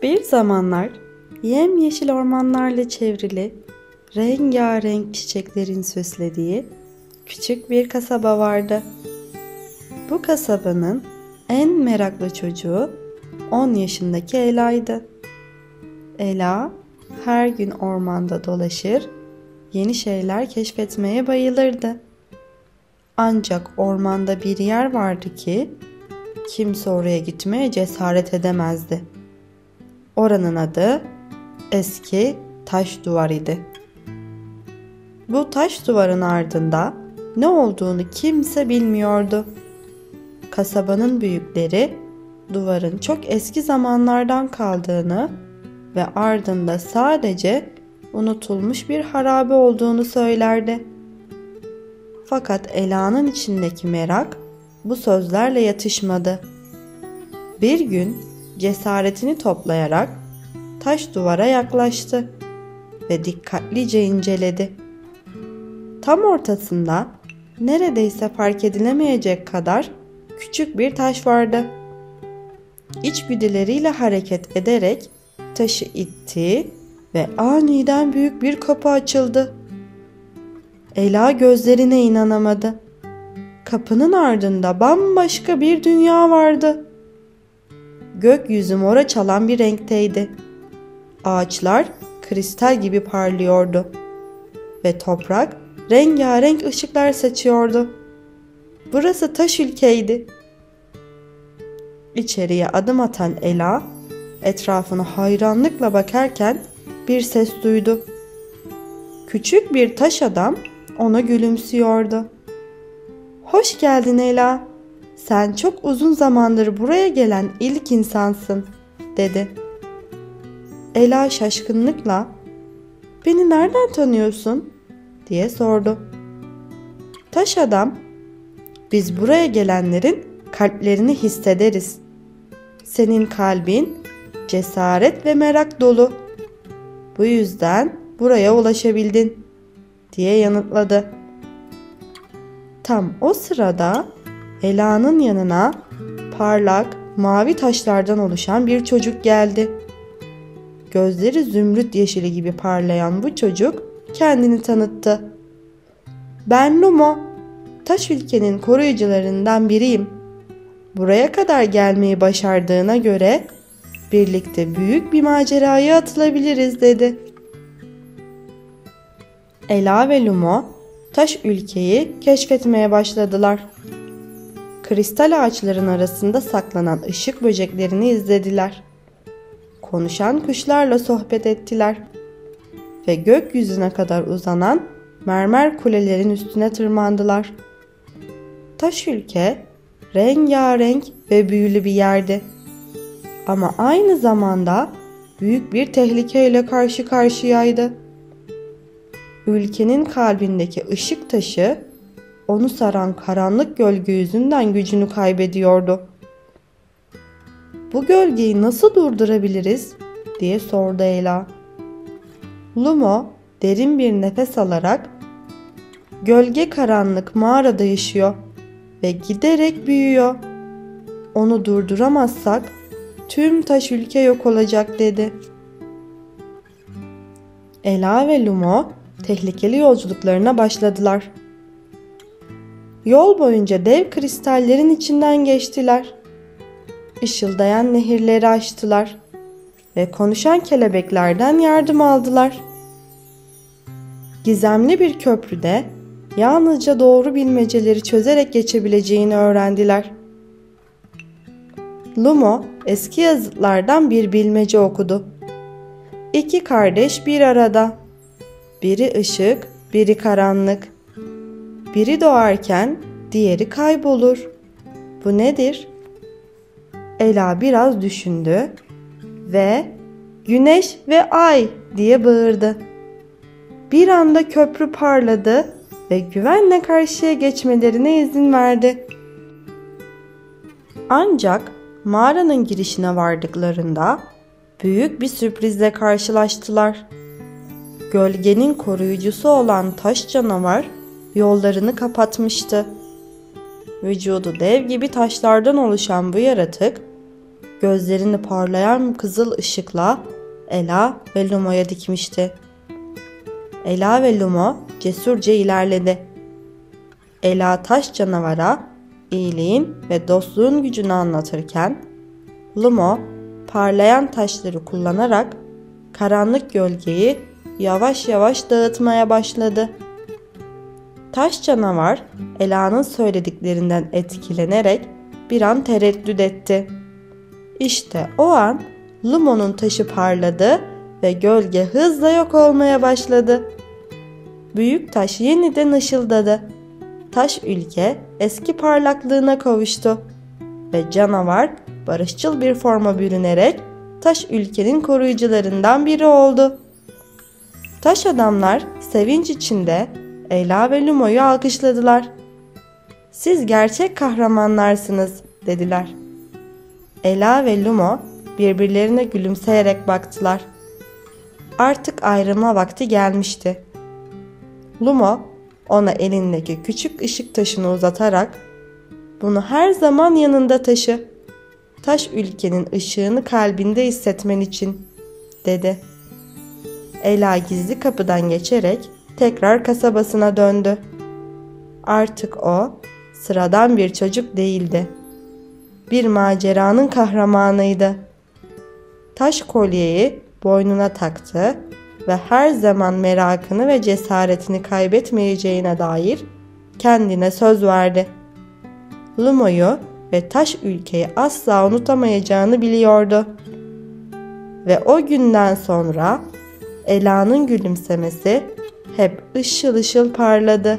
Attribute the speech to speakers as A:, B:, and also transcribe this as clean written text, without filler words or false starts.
A: Bir zamanlar yemyeşil ormanlarla çevrili, rengarenk çiçeklerin süslediği küçük bir kasaba vardı. Bu kasabanın en meraklı çocuğu 10 yaşındaki Ela'ydı. Ela her gün ormanda dolaşır, yeni şeyler keşfetmeye bayılırdı. Ancak ormanda bir yer vardı ki kimse oraya gitmeye cesaret edemezdi. Oranın adı eski taş duvar idi. Bu taş duvarın ardında ne olduğunu kimse bilmiyordu. Kasabanın büyükleri duvarın çok eski zamanlardan kaldığını ve ardında sadece unutulmuş bir harabe olduğunu söylerdi. Fakat Ela'nın içindeki merak bu sözlerle yatışmadı. Bir gün cesaretini toplayarak taş duvara yaklaştı ve dikkatlice inceledi. Tam ortasında neredeyse fark edilemeyecek kadar küçük bir taş vardı. İçgüdüleriyle hareket ederek taşı itti ve aniden büyük bir kapı açıldı. Ela gözlerine inanamadı. Kapının ardında bambaşka bir dünya vardı. Gökyüzü mora çalan bir renkteydi. Ağaçlar kristal gibi parlıyordu ve toprak rengarenk ışıklar saçıyordu. Burası taş ülkeydi. İçeriye adım atan Ela etrafına hayranlıkla bakarken bir ses duydu. Küçük bir taş adam ona gülümsüyordu. "Hoş geldin Ela. Sen çok uzun zamandır buraya gelen ilk insansın," dedi. Ela şaşkınlıkla "Beni nereden tanıyorsun?" diye sordu. Taş adam, "Biz buraya gelenlerin kalplerini hissederiz. Senin kalbin cesaret ve merak dolu. Bu yüzden buraya ulaşabildin," diye yanıtladı. Tam o sırada Ela'nın yanına parlak mavi taşlardan oluşan bir çocuk geldi. Gözleri zümrüt yeşili gibi parlayan bu çocuk kendini tanıttı. "Ben Lumo, taş ülkenin koruyucularından biriyim. Buraya kadar gelmeyi başardığına göre birlikte büyük bir maceraya atılabiliriz," dedi. Ela ve Lumo taş ülkeyi keşfetmeye başladılar. Kristal ağaçların arasında saklanan ışık böceklerini izlediler. Konuşan kuşlarla sohbet ettiler ve gökyüzüne kadar uzanan mermer kulelerin üstüne tırmandılar. Taş ülke rengarenk ve büyülü bir yerdi. Ama aynı zamanda büyük bir tehlikeyle karşı karşıyaydı. Ülkenin kalbindeki ışık taşı onu saran karanlık gölge yüzünden gücünü kaybediyordu. "Bu gölgeyi nasıl durdurabiliriz?" diye sordu Ela. Lumo derin bir nefes alarak "Gölge karanlık mağarada yaşıyor ve giderek büyüyor. Onu durduramazsak tüm taş ülke yok olacak," dedi. Ela ve Lumo tehlikeli yolculuklarına başladılar. Yol boyunca dev kristallerin içinden geçtiler. Işıldayan nehirleri aştılar ve konuşan kelebeklerden yardım aldılar. Gizemli bir köprüde yalnızca doğru bilmeceleri çözerek geçebileceğini öğrendiler. Lumo eski yazıtlardan bir bilmece okudu. "İki kardeş bir arada. Biri ışık, biri karanlık. Biri doğarken diğeri kaybolur. Bu nedir?" Ela biraz düşündü ve "Güneş ve ay," diye bağırdı. Bir anda köprü parladı ve güvenle karşıya geçmelerine izin verdi. Ancak mağaranın girişine vardıklarında büyük bir sürprizle karşılaştılar. Gölgenin koruyucusu olan taş canavar yollarını kapatmıştı. Vücudu dev gibi taşlardan oluşan bu yaratık gözlerini parlayan kızıl ışıkla Ela ve Lumo'ya dikmişti. Ela ve Lumo cesurca ilerledi. Ela taş canavara iyiliğin ve dostluğun gücünü anlatırken, Lumo parlayan taşları kullanarak karanlık gölgeyi yavaş yavaş dağıtmaya başladı. Taş canavar Ela'nın söylediklerinden etkilenerek bir an tereddüt etti. İşte o an Lumo'nun taşı parladı ve gölge hızla yok olmaya başladı. Büyük taş yeniden ışıldadı. Taş ülke eski parlaklığına kavuştu ve canavar barışçıl bir forma bürünerek taş ülkenin koruyucularından biri oldu. Taş adamlar sevinç içinde Ela ve Lumo'yu alkışladılar. "Siz gerçek kahramanlarsınız," dediler. Ela ve Lumo birbirlerine gülümseyerek baktılar. Artık ayrılma vakti gelmişti. Lumo ona elindeki küçük ışık taşını uzatarak "Bunu her zaman yanında taşı. Taş ülkenin ışığını kalbinde hissetmen için," dedi. Ela gizli kapıdan geçerek tekrar kasabasına döndü. Artık o sıradan bir çocuk değildi. Bir maceranın kahramanıydı. Taş kolyeyi boynuna taktı ve her zaman merakını ve cesaretini kaybetmeyeceğine dair kendine söz verdi. Lumo'yu ve taş ülkeyi asla unutamayacağını biliyordu. Ve o günden sonra Ela'nın gülümsemesi hep ışıl ışıl parladı.